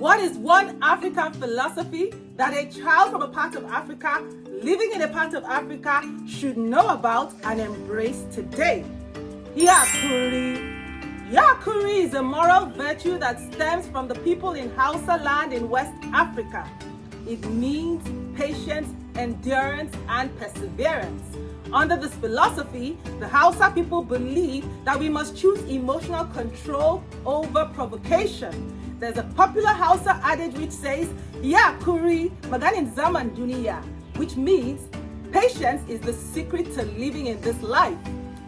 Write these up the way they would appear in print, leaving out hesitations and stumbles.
What is one African philosophy that a child from a part of Africa, living in a part of Africa, should know about and embrace today? Yakuri. Yakuri is a moral virtue that stems from the people in Hausa land in West Africa. It means patience, endurance, and perseverance. Under this philosophy, the Hausa people believe that we must choose emotional control over provocation. There's a popular Hausa adage which says, Yakuri maganin zaman duniya, which means patience is the secret to living in this life.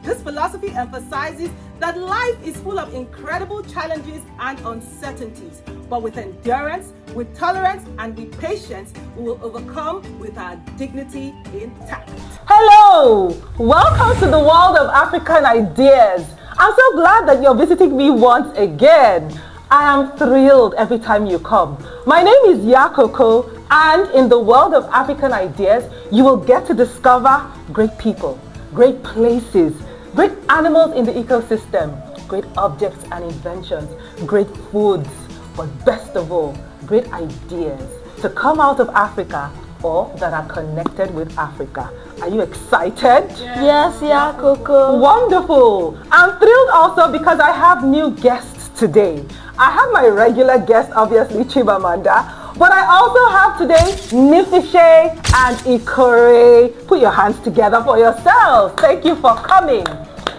This philosophy emphasizes that life is full of incredible challenges and uncertainties, but with endurance, with tolerance, and with patience, we will overcome with our dignity intact. Hello! Welcome to the world of African ideas. I'm so glad that you're visiting me once again. I am thrilled every time you come. My name is Koko, and in the world of African ideas, you will get to discover great people, great places, great animals in the ecosystem, great objects and inventions, great foods, but best of all, great ideas to come out of Africa or that are connected with Africa. Are you excited? Yes, Koko. Wonderful. I'm thrilled also because I have new guests today. I have my regular guest, obviously, Chibamanda, but I also have today Nifishe and Ikore. Put your hands together for yourselves. Thank you for coming.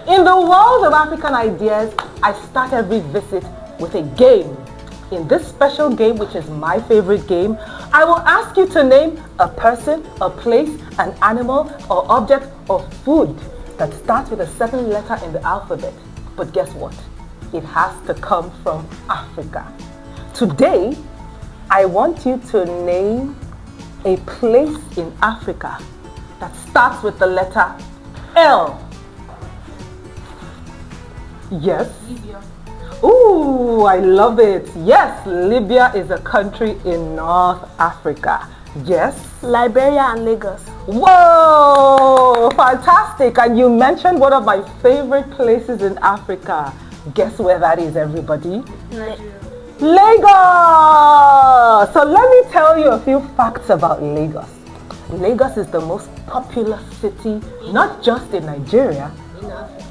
In the world of African ideas, I start every visit with a game. In this special game, which is my favorite game, I will ask you to name a person, a place, an animal, or object, or food that starts with a certain letter in the alphabet. But guess what? It has to come from Africa. Today, I want you to name a place in Africa that starts with the letter L. Yes? Libya. Ooh, I love it. Yes, Libya is a country in North Africa. Yes? Liberia and Lagos. Whoa, fantastic. And you mentioned one of my favorite places in Africa. Guess where that is, everybody? Nigeria. Lagos! So let me tell you a few facts about Lagos. Lagos is the most popular city, not just in Nigeria,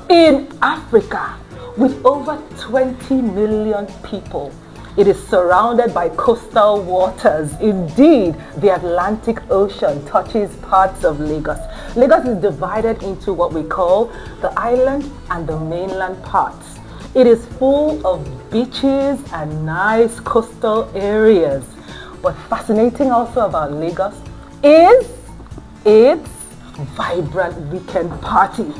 in Africa, with over 20 million people. It is surrounded by coastal waters. Indeed, the Atlantic Ocean touches parts of Lagos. Lagos is divided into what we call the island and the mainland parts. It is full of beaches and nice coastal areas. But fascinating also about Lagos is its vibrant weekend parties.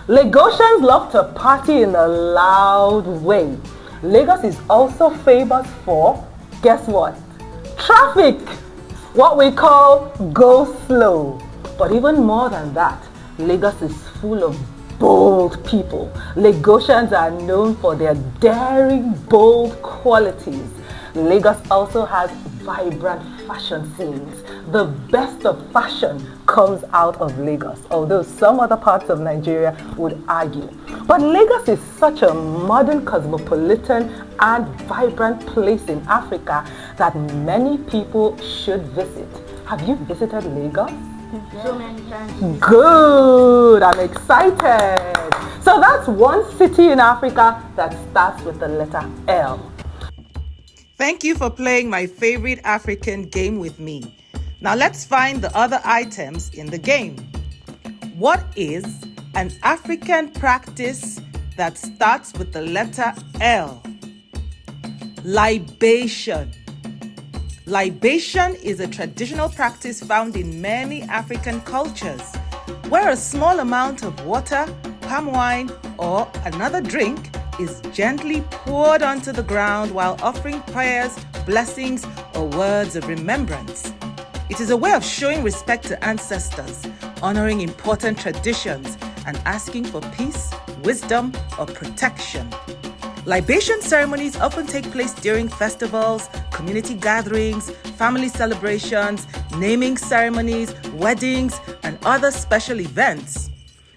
Lagosians love to party in a loud way. Lagos is also famous for, guess what? Traffic! What we call go slow. But even more than that, Lagos is full of bold people. Lagosians are known for their daring, bold qualities. Lagos also has vibrant fashion scenes. The best of fashion comes out of Lagos, although some other parts of Nigeria would argue. But Lagos is such a modern, cosmopolitan, and vibrant place in Africa that many people should visit. Have you visited Lagos? So many times. Good, I'm excited. So that's one city in Africa that starts with the letter L. Thank you for playing my favorite African game with me. Now let's find the other items in the game. What is an African practice that starts with the letter L? Libation. Libation is a traditional practice found in many African cultures, where a small amount of water, palm wine, or another drink is gently poured onto the ground while offering prayers, blessings, or words of remembrance. It is a way of showing respect to ancestors, honoring important traditions, and asking for peace, wisdom, or protection. Libation ceremonies often take place during festivals, community gatherings, family celebrations, naming ceremonies, weddings, and other special events.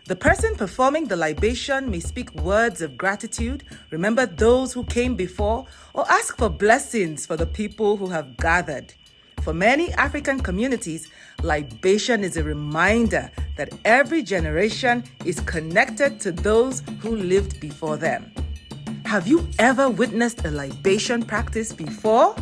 The person performing the libation may speak words of gratitude, remember those who came before, or ask for blessings for the people who have gathered. For many African communities, libation is a reminder that every generation is connected to those who lived before them. Have you ever witnessed a libation practice before?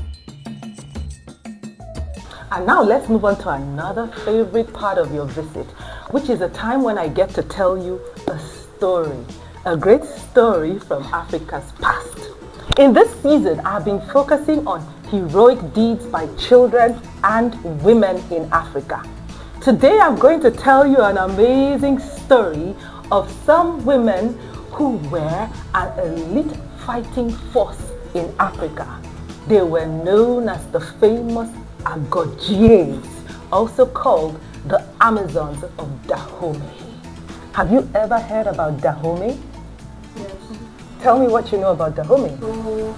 And now let's move on to another favorite part of your visit, which is a time when I get to tell you a story, a great story from Africa's past. In this season, I've been focusing on heroic deeds by children and women in Africa. Today, I'm going to tell you an amazing story of some women who were an elite fighting force in Africa. They were known as the famous Agojies, also called the Amazons of Dahomey. Have you ever heard about Dahomey? Yes. Tell me what you know about Dahomey. So,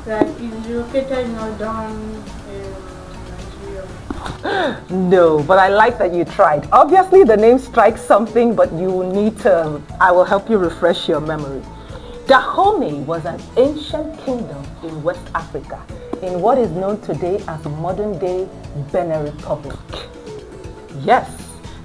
like, it's located in Northern Nigeria. No, but I like that you tried. Obviously, the name strikes something, but you need to, I will help you refresh your memory. Dahomey was an ancient kingdom in West Africa, in what is known today as modern-day Benin Republic. Yes,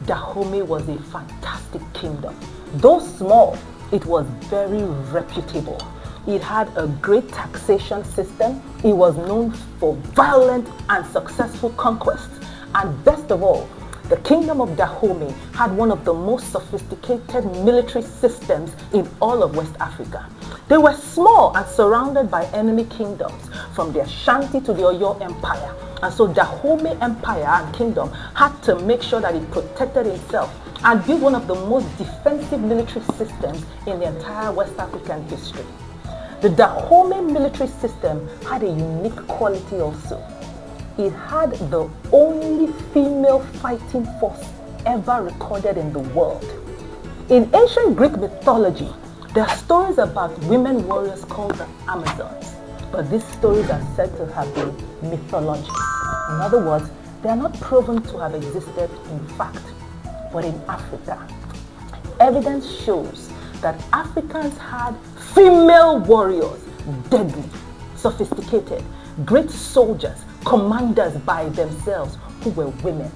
Dahomey was a fantastic kingdom. Though small, it was very reputable. It had a great taxation system. It was known for violent and successful conquests. And best of all, the kingdom of Dahomey had one of the most sophisticated military systems in all of West Africa. They were small and surrounded by enemy kingdoms, from the Ashanti to the Oyo Empire. And so Dahomey Empire and kingdom had to make sure that it protected itself and built one of the most defensive military systems in the entire West African history. The Dahomey military system had a unique quality also. It had the only female fighting force ever recorded in the world. In ancient Greek mythology, there are stories about women warriors called the Amazons, but these stories are said to have been mythological. In other words, they are not proven to have existed in fact. But in Africa, evidence shows that Africans had female warriors, deadly, sophisticated, great soldiers, commanders by themselves who were women.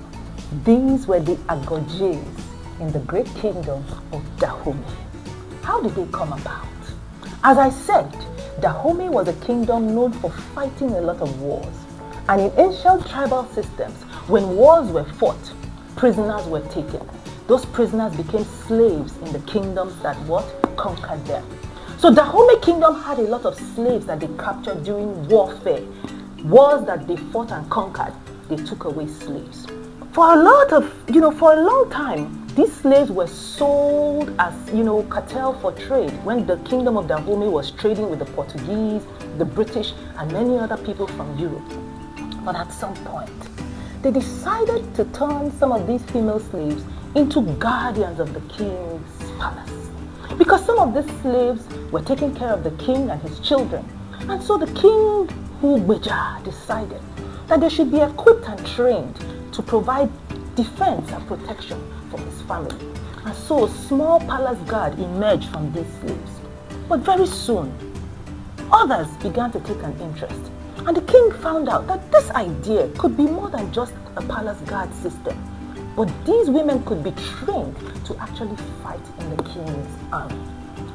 These were the Agojies in the great kingdom of Dahomey. How did they come about? As I said, Dahomey was a kingdom known for fighting a lot of wars. And in ancient tribal systems, when wars were fought, prisoners were taken. Those prisoners became slaves in the kingdoms that conquered them. So Dahomey kingdom had a lot of slaves that they captured during warfare. Wars that they fought and conquered, they took away slaves. For a long time, these slaves were sold as, cattle for trade when the kingdom of Dahomey was trading with the Portuguese, the British, and many other people from Europe. But at some point, they decided to turn some of these female slaves into guardians of the king's palace. Because some of these slaves were taking care of the king and his children. And so the king, Agojie, decided that they should be equipped and trained to provide defense and protection for his family. And so a small palace guard emerged from these slaves. But very soon, others began to take an interest. And the king found out that this idea could be more than just a palace guard system. But these women could be trained to actually fight in the king's army.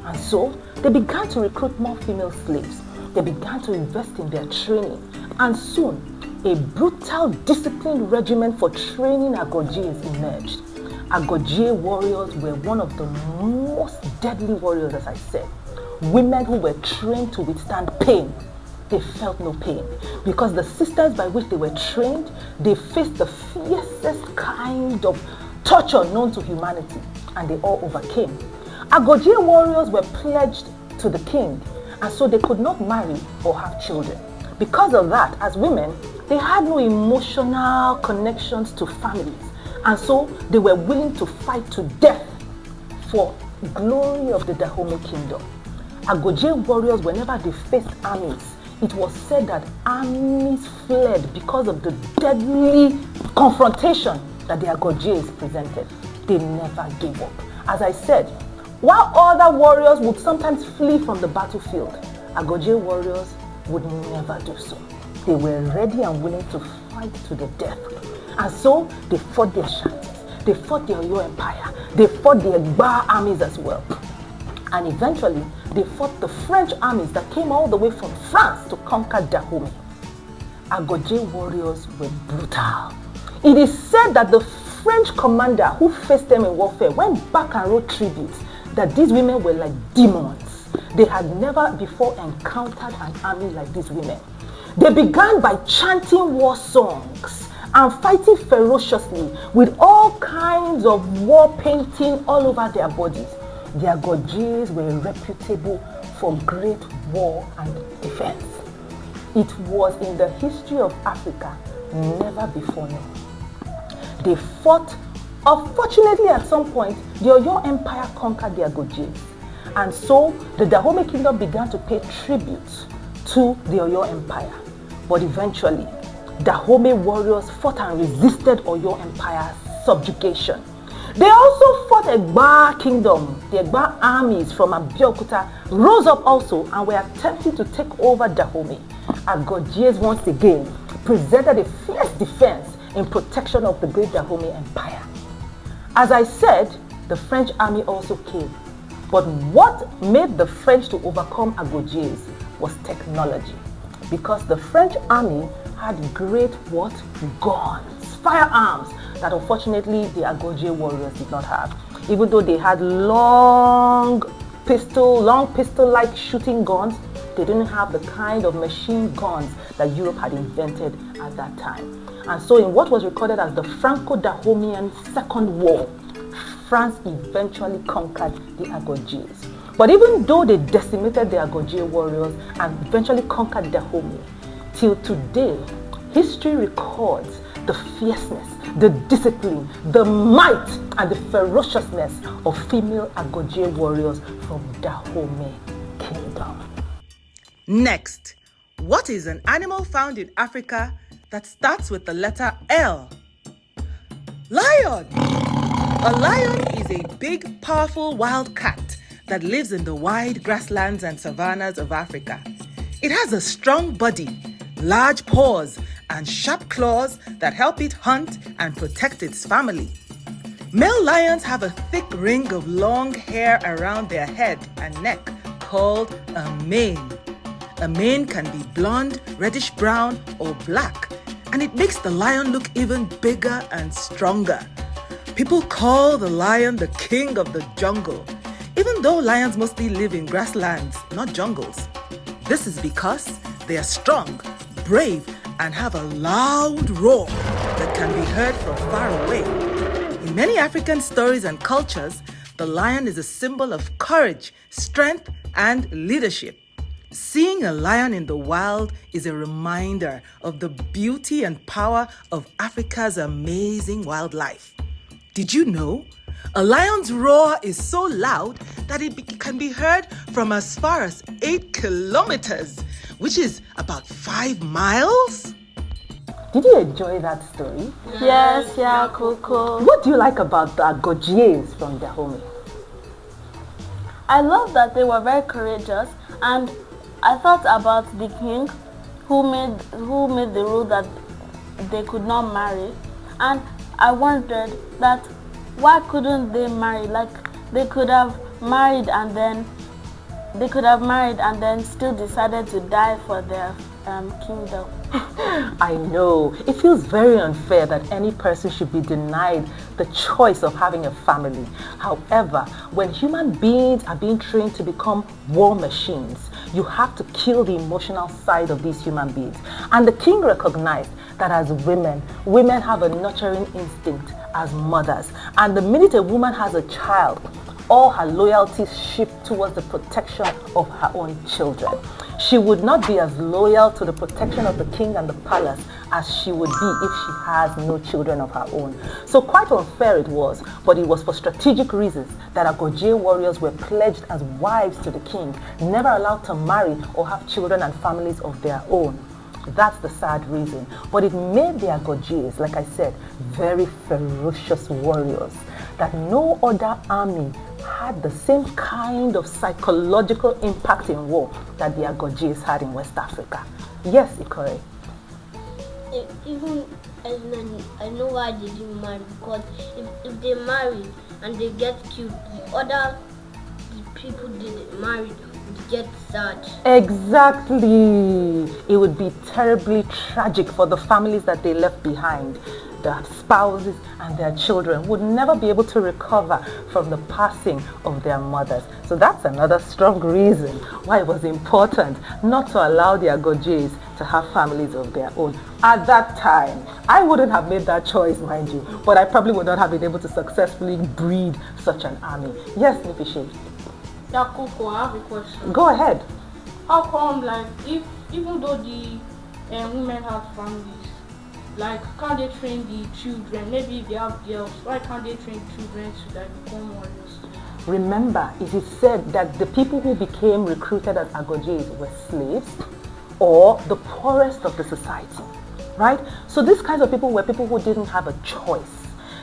And so they began to recruit more female slaves. They began to invest in their training. And soon, a brutal, disciplined regimen for training Agojies emerged. Agojie warriors were one of the most deadly warriors, as I said. Women who were trained to withstand pain. They felt no pain because the systems by which they were trained, they faced the fiercest kind of torture known to humanity, and they all overcame. Agojie warriors were pledged to the king, and so they could not marry or have children. Because of that, as women, they had no emotional connections to families, and so they were willing to fight to death for the glory of the Dahomey kingdom. Agojie warriors, whenever they faced armies, it was said that armies fled because of the deadly confrontation that the Agojies presented. They never gave up. As I said, while other warriors would sometimes flee from the battlefield, Agojie warriors would never do so. They were ready and willing to fight to the death. And so they fought the Ashantis, they fought the Oyo Empire, they fought the Egba armies as well. And eventually, they fought the French armies that came all the way from France to conquer Dahomey. Agojie warriors were brutal. It is said that the French commander who faced them in warfare went back and wrote tributes that these women were like demons. They had never before encountered an army like these women. They began by chanting war songs and fighting ferociously with all kinds of war painting all over their bodies. The Agojies were reputable for great war and defense. It was in the history of Africa never before known. They fought. Unfortunately, at some point, the Oyo Empire conquered the Agojies. And so the Dahomey kingdom began to pay tribute to the Oyo Empire. But eventually, Dahomey warriors fought and resisted Oyo Empire's subjugation. They also fought Egba kingdom. The Egba armies from Abeokuta rose up also and were attempting to take over Dahomey. Agojies once again presented a fierce defense in protection of the great Dahomey Empire. As I said, the French army also came. But what made the French to overcome Agojies was technology. Because the French army had great what? Guns, firearms that unfortunately the Agojie warriors did not have. Even though they had long pistol-like shooting guns, they didn't have the kind of machine guns that Europe had invented at that time. And so in what was recorded as the Franco-Dahomean Second War, France eventually conquered the Agojies. But even though they decimated the Agojie warriors and eventually conquered Dahomey, till today, history records the fierceness, the discipline, the might, and the ferociousness of female Agojie warriors from Dahomey Kingdom. Next, what is an animal found in Africa that starts with the letter L? Lion! A lion is a big, powerful wild cat that lives in the wide grasslands and savannas of Africa. It has a strong body, large paws, and sharp claws that help it hunt and protect its family. Male lions have a thick ring of long hair around their head and neck called a mane. A mane can be blonde, reddish brown, or black, and it makes the lion look even bigger and stronger. People call the lion the king of the jungle, even though lions mostly live in grasslands, not jungles. This is because they are strong, brave, and have a loud roar that can be heard from far away. In many African stories and cultures, the lion is a symbol of courage, strength, and leadership. Seeing a lion in the wild is a reminder of the beauty and power of Africa's amazing wildlife. Did you know? A lion's roar is so loud that it can be heard from as far as 8 kilometers, which is about 5 miles. Did you enjoy that story? Yes, yeah, Koko. What do you like about the Agojies from Dahomey? I love that they were very courageous, and I thought about the king who made the rule that they could not marry, and I wondered that why couldn't they marry? Like they could have married and then still decided to die for their kingdom. I know. It feels very unfair that any person should be denied the choice of having a family. However, when human beings are being trained to become war machines, you have to kill the emotional side of these human beings. And the king recognized that as women have a nurturing instinct as mothers. And the minute a woman has a child, all her loyalties shift towards the protection of her own children. She would not be as loyal to the protection of the king and the palace as she would be if she has no children of her own. So quite unfair it was, but it was for strategic reasons that Agojie warriors were pledged as wives to the king, never allowed to marry or have children and families of their own. That's the sad reason. But it made the Agojies, like I said, very ferocious warriors. that no other army had the same kind of psychological impact in war that the Agojies had in West Africa. Yes, Ikore. Even I know why they didn't marry, because if they marry and they get killed, the people they married would get sad. Exactly. It would be terribly tragic for the families that they left behind. Their spouses and their children would never be able to recover from the passing of their mothers. So that's another strong reason why it was important not to allow the Agojies to have families of their own. At that time, I wouldn't have made that choice, mind you, but I probably would not have been able to successfully breed such an army. Yes, Nipishi. Yeah, Koko, I have a question. Go ahead. How come, like, even though the women have families, like, can't they train the children? Maybe if they have girls, why can't they train children to like become warriors? Remember, it is said that the people who became recruited as Agojis were slaves or the poorest of the society, right? So these kinds of people were people who didn't have a choice.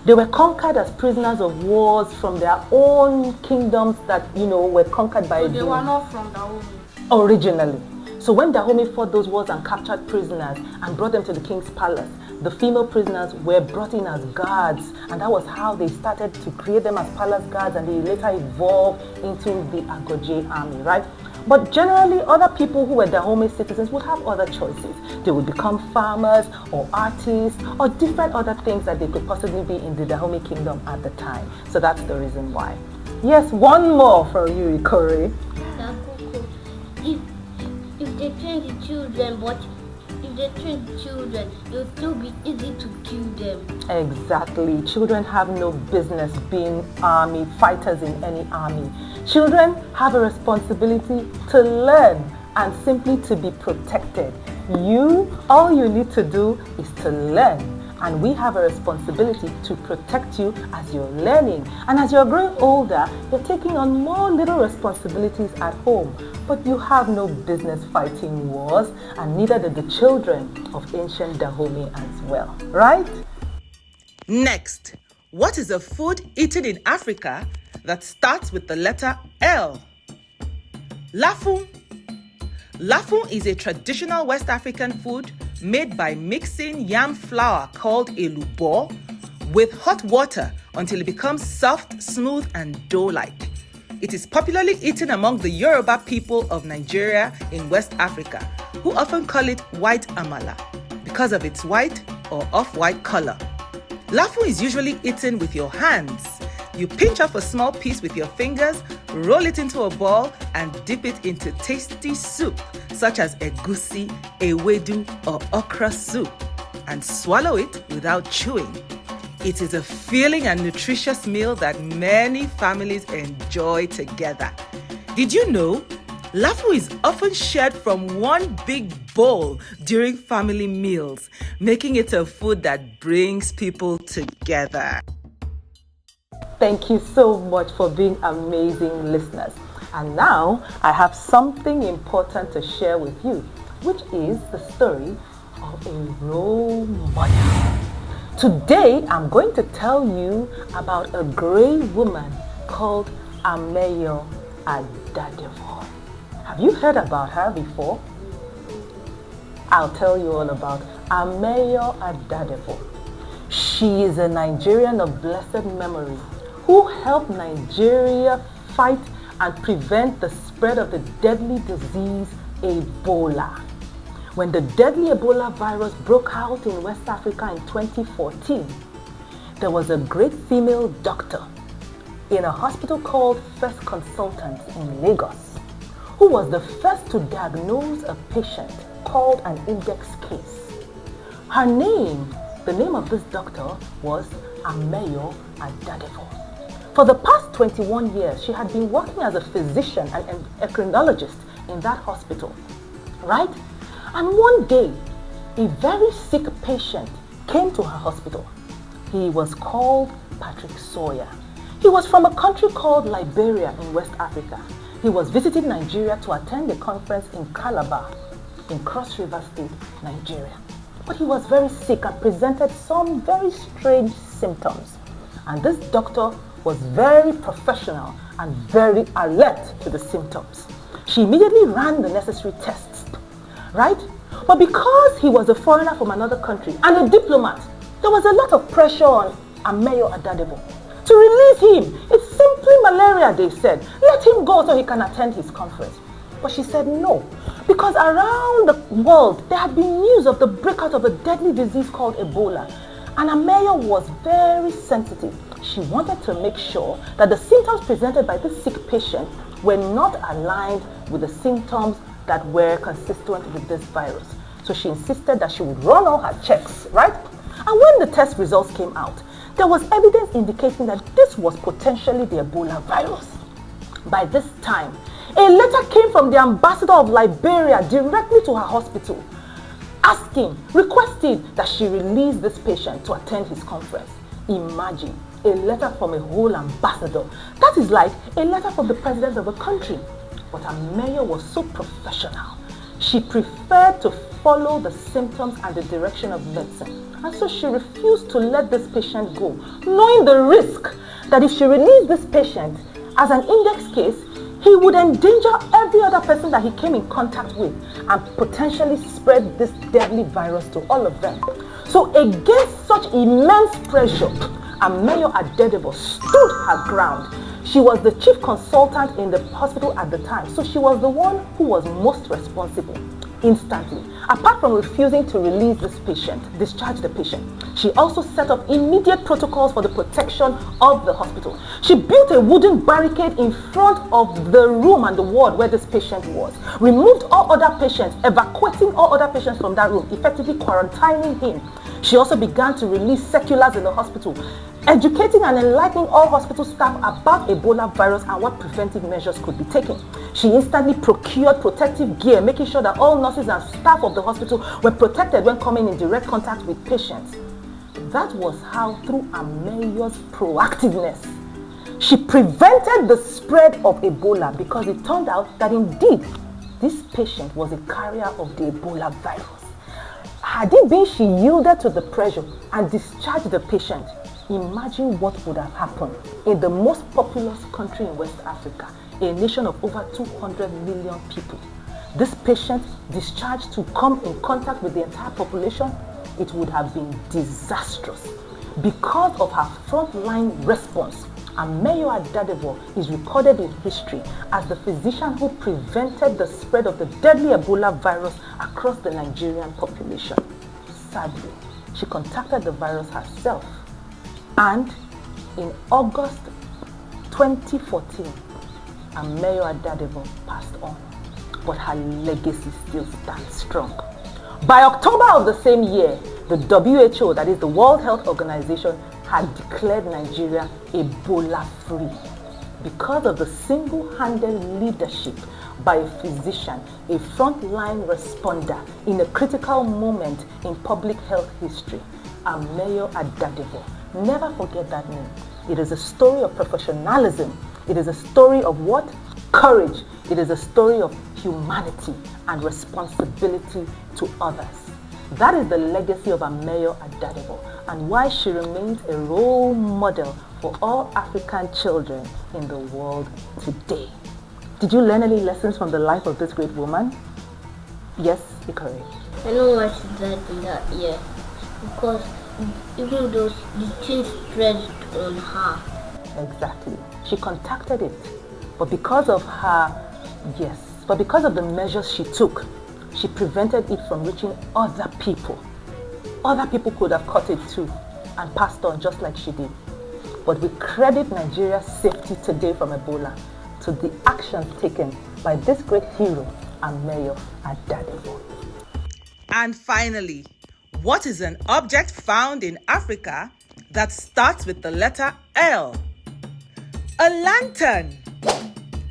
They were conquered as prisoners of wars from their own kingdoms that, were conquered by... So they were not from Dahomey? Originally. So when Dahomey fought those wars and captured prisoners and brought them to the king's palace, the female prisoners were brought in as guards, and that was how they started to create them as palace guards, and they later evolved into the Agojie army, right? But generally, other people who were Dahomey citizens would have other choices. They would become farmers or artists or different other things that they could possibly be in the Dahomey kingdom at the time. So that's the reason why. Yes, one more for you, Ikore. If they train the children, but if they train the children, it will still be easy to kill them. Exactly. Children have no business being army fighters in any army. Children have a responsibility to learn and simply to be protected. All you need to do is to learn. And we have a responsibility to protect you as you're learning. And as you're growing older, you're taking on more little responsibilities at home. But you have no business fighting wars, and neither did the children of ancient Dahomey as well, right? Next, what is a food eaten in Africa that starts with the letter L? Lafun. Lafun is a traditional West African food made by mixing yam flour called elubo with hot water until it becomes soft, smooth, and dough-like. It is popularly eaten among the Yoruba people of Nigeria in West Africa, who often call it white amala because of its white or off-white color. Lafun is usually eaten with your hands. You pinch off a small piece with your fingers, roll it into a ball, and dip it into tasty soup, such as egusi, ewedu, or okra soup, and swallow it without chewing. It is a filling and nutritious meal that many families enjoy together. Did you know? Lafun is often shared from one big bowl during family meals, making it a food that brings people together. Thank you so much for being amazing listeners. And now I have something important to share with you, which is the story of a role model. Today I'm going to tell you about a great woman called Ameyo Adadevoh. Have you heard about her before? I'll tell you all about Ameyo Adadevoh. She is a Nigerian of blessed memory who helped Nigeria fight and prevent the spread of the deadly disease Ebola. When the deadly Ebola virus broke out in West Africa in 2014, there was a great female doctor in a hospital called First Consultants in Lagos, who was the first to diagnose a patient called an index case. Her name, the name of this doctor, was Ameyo Adadevoh. For the past 21 years, she had been working as a physician and an endocrinologist in that hospital, right? And one day, a very sick patient came to her hospital. He was called Patrick Sawyer. He was from a country called Liberia in West Africa. He was visiting Nigeria to attend a conference in Calabar, in Cross River State, Nigeria. But he was very sick and presented some very strange symptoms. And this doctor was very professional and very alert to the symptoms. She immediately ran the necessary tests, right? But because he was a foreigner from another country and a diplomat, there was a lot of pressure on Ameyo Adadebo to release him. It's simply malaria, they said. Let him go so he can attend his conference. But she said no, because around the world there had been news of the breakout of a deadly disease called Ebola. And Ameyo was very sensitive. She wanted to make sure that the symptoms presented by this sick patient were not aligned with the symptoms that were consistent with this virus. So she insisted that she would run all her checks, right? And when the test results came out, there was evidence indicating that this was potentially the Ebola virus. By this time, a letter came from the ambassador of Liberia directly to her hospital, requesting that she release this patient to attend his conference. Imagine, a letter from a whole ambassador. That is like a letter from the president of a country. But Ameyo was so professional. She preferred to follow the symptoms and the direction of medicine. And so she refused to let this patient go, knowing the risk that if she released this patient as an index case, he would endanger every other person that he came in contact with and potentially spread this deadly virus to all of them. So against such immense pressure, Ameyo Adadebo stood her ground. She was the chief consultant in the hospital at the time, so she was the one who was most responsible. Instantly, apart from refusing to release this patient, discharge the patient, she also set up immediate protocols for the protection of the hospital. She built a wooden barricade in front of the room and the ward where this patient was, removed all other patients, evacuating all other patients from that room, effectively quarantining him. She also began to release circulars in the hospital, educating and enlightening all hospital staff about Ebola virus and what preventive measures could be taken. She instantly procured protective gear, making sure that all nurses and staff of the hospital were protected when coming in direct contact with patients. That was how, through Ameyo's proactiveness, she prevented the spread of Ebola, because it turned out that indeed this patient was a carrier of the Ebola virus. Had it been she yielded to the pressure and discharged the patient, imagine what would have happened in the most populous country in West Africa, a nation of over 200 million people. This patient discharged to come in contact with the entire population, it would have been disastrous. Because of her frontline response, Ameyo Adadebo is recorded in history as the physician who prevented the spread of the deadly Ebola virus across the Nigerian population. Sadly, she contacted the virus herself, and in August 2014, Ameyo Adadebo passed on, but her legacy still stands strong. By October of the same year, the WHO, that is the World Health Organization, had declared Nigeria Ebola-free because of the single-handed leadership by a physician, a frontline responder in a critical moment in public health history, Ameyo Adadebo. Never forget that name. It is a story of professionalism. It is a story of what? Courage. It is a story of humanity and responsibility to others. That is the legacy of Ameyo Adadebo, and why she remains a role model for all African children in the world today. Did you learn any lessons from the life of this great woman? Yes, Ikore. I know why she died in that year. Because even though the thing spread on her. Exactly. She contacted it. But because of the measures she took, she prevented it from reaching other people. Other people could have caught it too and passed on just like she did. But we credit Nigeria's safety today from Ebola to the actions taken by this great hero, Ameyo Adadebo. And finally, what is an object found in Africa that starts with the letter L? A lantern.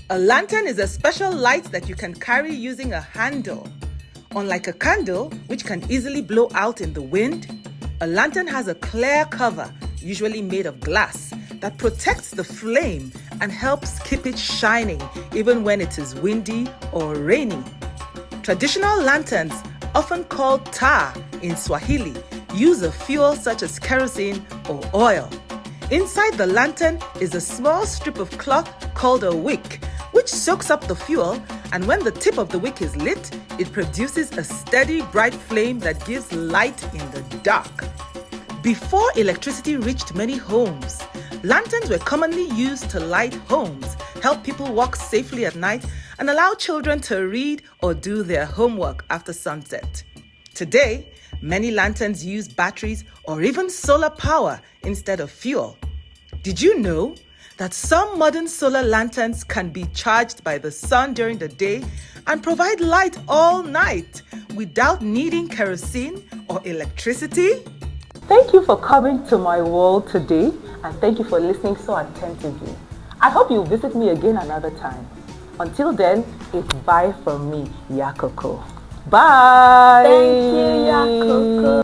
A lantern is a special light that you can carry using a handle. Unlike a candle, which can easily blow out in the wind, a lantern has a clear cover, usually made of glass, that protects the flame and helps keep it shining even when it is windy or rainy. Traditional lanterns, often called taa in Swahili, use a fuel such as kerosene or oil. Inside the lantern is a small strip of cloth called a wick, which soaks up the fuel, and when the tip of the wick is lit, it produces a steady, bright flame that gives light in the dark. Before electricity reached many homes, lanterns were commonly used to light homes, help people walk safely at night, and allow children to read or do their homework after sunset. Today, many lanterns use batteries or even solar power instead of fuel. Did you know that some modern solar lanterns can be charged by the sun during the day and provide light all night without needing kerosene or electricity? Thank you for coming to my world today, and thank you for listening so attentively. I hope you'll visit me again another time. Until then, it's bye from me, Koko. Bye! Thank you, Koko.